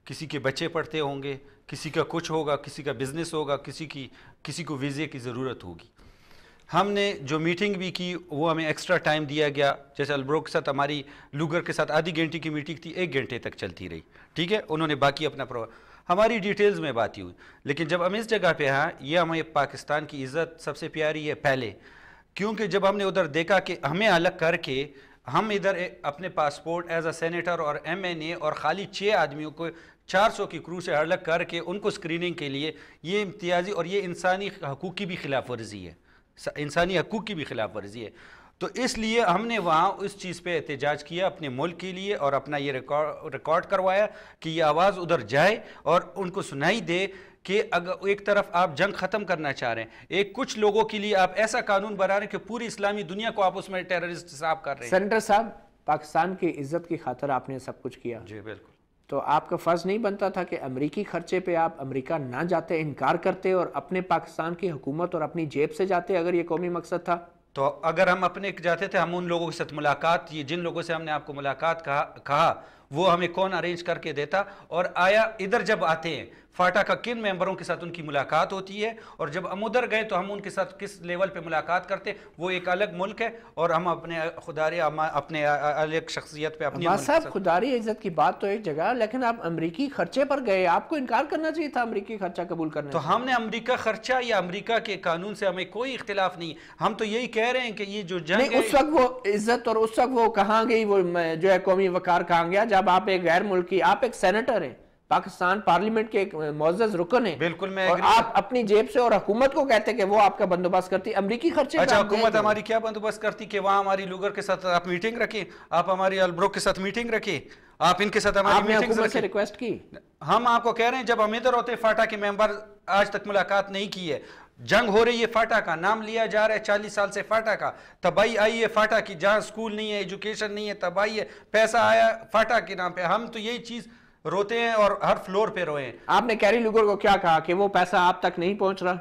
کسی کے بچے پڑھتے ہوں گے، کسی کا کچھ ہوگا، کسی کا بزنس ہوگا، کسی کو ویزے کی ضرورت ہوگی۔ ہم نے جو میٹنگ بھی کی وہ ہمیں ایکسٹرا ٹائم دیا گیا، جیسے البروک کے ساتھ ہماری لوگر کے ساتھ آدھی گھنٹے کی میٹنگ تھی، 1 گھنٹے تک چلتی رہی، ٹھیک ہے، انہوں نے باقی اپنا ہماری ڈیٹیلز میں بات ہوئی۔ لیکن جب ہم اس جگہ پہ ہیں، یہ ہمیں پاکستان کی عزت سب سے پیاری ہے پہلے، کیونکہ جب ہم نے ادھر دیکھا کہ ہمیں الگ کر کے ہم ادھر اپنے پاسپورٹ ایز اے سینیٹر اور MNA اور خالی 6 آدمیوں کو 400 کی کرو سے الگ کر کے ان کو اسکریننگ کے لیے، یہ امتیازی اور یہ انسانی حقوق کی بھی خلاف ورزی ہے، انسانی حقوق کی بھی خلاف ورزی ہے۔ تو اس لیے ہم نے وہاں اس چیز پہ احتجاج کیا اپنے ملک کے لیے، اور اپنا یہ ریکارڈ کروایا کہ یہ آواز ادھر جائے اور ان کو سنائی دے کہ اگر ایک طرف آپ جنگ ختم کرنا چاہ رہے ہیں، کچھ لوگوں کے لیے آپ ایسا قانون بنا رہے ہیں کہ پوری اسلامی دنیا کو آپ اس میں ٹیررسٹ حساب کر رہے ہیں۔ سینیٹر صاحب، پاکستان کی عزت کی خاطر آپ نے سب کچھ کیا، جی بالکل، تو آپ کا فرض نہیں بنتا تھا کہ امریکی خرچے پہ آپ امریکہ نہ جاتے، انکار کرتے اور اپنے پاکستان کی حکومت اور اپنی جیب سے جاتے اگر یہ قومی مقصد تھا؟ تو اگر ہم اپنے جاتے تھے، ہم ان لوگوں کے ساتھ ملاقات، یہ جن لوگوں سے ہم نے آپ کو ملاقات کہا وہ ہمیں کون ارینج کر کے دیتا، اور آیا ادھر جب آتے ہیں فاٹا کا کن ممبروں کے ساتھ ان کی ملاقات ہوتی ہے، اور جب ہم ادھر گئے تو ہم ان کے ساتھ کس لیول پہ ملاقات کرتے، وہ ایک الگ ملک ہے اور ہم اپنے خوداری اپنے الگ شخصیت پہ اپنی عباس صاحب، خوداری عزت کی بات تو ایک جگہ، لیکن آپ امریکی خرچے پر گئے، آپ کو انکار کرنا چاہیے تھا امریکی خرچہ قبول کرنے سے۔ تو ہم نے امریکہ خرچہ یا امریکہ کے قانون سے ہمیں کوئی اختلاف نہیں، ہم تو یہی کہہ رہے ہیں کہ یہ جو جنگ ہے، اس وقت وہ عزت اور اس وقت وہ کہاں گئی، وہ جو ہے قومی وقار کہاں گیا جب آپ ایک غیر ملکی، آپ ایک سینیٹر ہیں، پاکستان پارلیمنٹ کے ایک معزز رکن ہیں، بالکل میں اور آپ اپنی جیب سے اور حکومت کو کہتے کہ وہ آپ کا بندوبست کرتی، امریکی خرچے پہ اچھا حکومت ہماری کیا بندوبست کرتی کہ وہاں ہماری لوگر کے ساتھ آپ میٹنگ رکھیں، آپ ہماری البروک کے ساتھ میٹنگ رکھیں، آپ ان کے ساتھ ہماری میٹنگ سے ریکویسٹ کی؟ ہم آپ کو کہہ رہے ہیں جب ہم ادھر ہوتے فاٹا کے ممبر آج تک ملاقات نہیں کی ہے، جنگ ہو رہی ہے، فاٹا کا نام لیا جا رہا ہے 40 سال سے، فاٹا کا تباہی آئی ہے، فاٹا کی جہاں سکول نہیں ہے، ایجوکیشن نہیں ہے، تباہی ہے، پیسہ آیا فاٹا کے نام پہ، ہم تو یہی چیز روتے ہیں اور ہر فلور پہ روئے ہیں۔ آپ نے کیری لوگر کو کیا کہا کہ وہ پیسہ آپ تک نہیں پہنچ رہا؟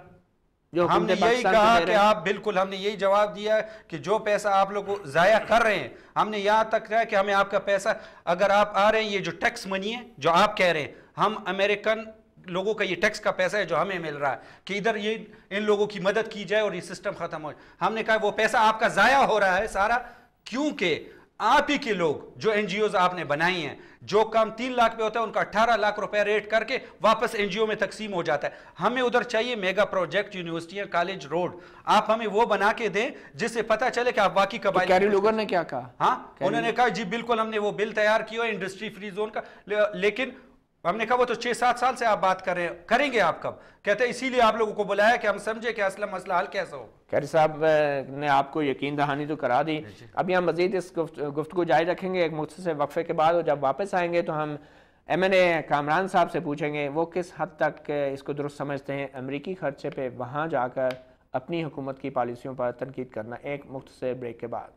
ہم نے یہی کہا کہ آپ بالکل، ہم نے یہی جواب دیا ہے کہ جو پیسہ آپ لوگ ضائع کر رہے ہیں، ہم نے یہاں تک کہا کہ ہمیں آپ کا پیسہ، اگر آپ آ رہے ہیں، یہ جو ٹیکس منی ہے جو آپ کہہ رہے ہیں، ہم امریکن لوگوں کا یہ ٹیکس کا پیسہ ہے جو ہمیں مل رہا ہے کہ ادھر یہ ان لوگوں کی مدد کی جائے اور یہ سسٹم ختم ہو جائے، ہم نے کہا وہ پیسہ آپ کا ضائع ہو رہا ہے سارا، کیونکہ آپ ہی کے لوگ جو NGOز آپ نے بنائی ہیں، جو کام 3 لاکھ پہ ہوتا ہے ان کا 18 لاکھ روپے ریٹ کر کے واپس NGO میں تقسیم ہو جاتا ہے۔ ہمیں ادھر چاہیے میگا پروجیکٹ، یونیورسٹیاں، کالج، روڈ، آپ ہمیں وہ بنا کے دیں جس سے پتہ چلے کہ آپ واقعی قبائل۔ کیری لوگر نے کیا کہا؟ ہاں انہوں نے کہا جی بالکل ہم نے وہ بل تیار کیا ہے انڈسٹری فری زون کا، لیکن ہم نے کہا وہ تو 6-7 سال سے آپ بات کر رہے ہیں، کریں گے آپ کب؟ کہتے ہیں اسی لیے آپ لوگوں کو بلایا کہ ہم سمجھے کہ اصلا مسئلہ حل کیسا ہو۔ کیری صاحب نے آپ کو یقین دہانی تو کرا دی، ابھی ہم مزید اس گفتگو جاری رکھیں گے ایک مختصر وقفے کے بعد، اور جب واپس آئیں گے تو ہم MNA کامران صاحب سے پوچھیں گے وہ کس حد تک اس کو درست سمجھتے ہیں امریکی خرچے پہ وہاں جا کر اپنی حکومت کی پالیسیوں پر تنقید کرنا، ایک مختصر بریک کے بعد۔